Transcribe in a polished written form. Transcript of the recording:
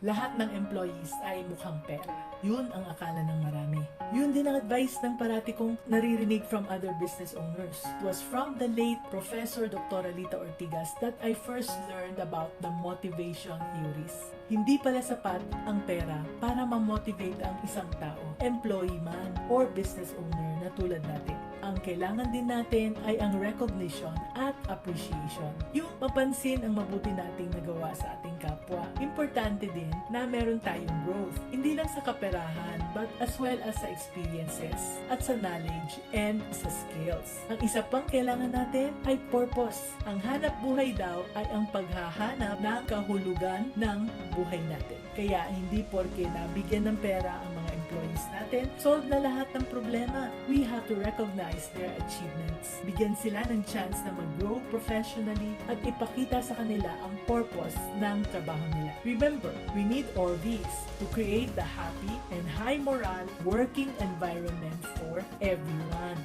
lahat ng employees ay mukhang pera. Yun ang akala ng marami. Yun din ang advice ng parati kong naririnig from other business owners. It was from the late Professor Dr. Alita Ortigas that I first learned about the motivation theories. Hindi pala sapat ang pera para ma-motivate ang isang tao, employee man or business owner na tulad natin. Ang kailangan din natin ay ang recognition at appreciation. Yung mapansin ang mabuti nating nagawa sa ating kapwa. Importante din na meron tayong growth. Hindi lang sa kaperahan, but as well as sa experiences at sa knowledge and sa skills. Ang isa pang kailangan natin ay purpose. Ang hanap buhay daw ay ang paghahanap ng kahulugan ng buhay natin. Kaya hindi porke nabigyan ng pera ang mga employees natin, solve na lahat ng problema. We have to recognize their achievements. Bigyan sila ng chance na mag-grow professionally at ipakita sa kanila ang purpose ng trabaho nila. Remember, we need all these to create the happy and high morale working environment for everyone.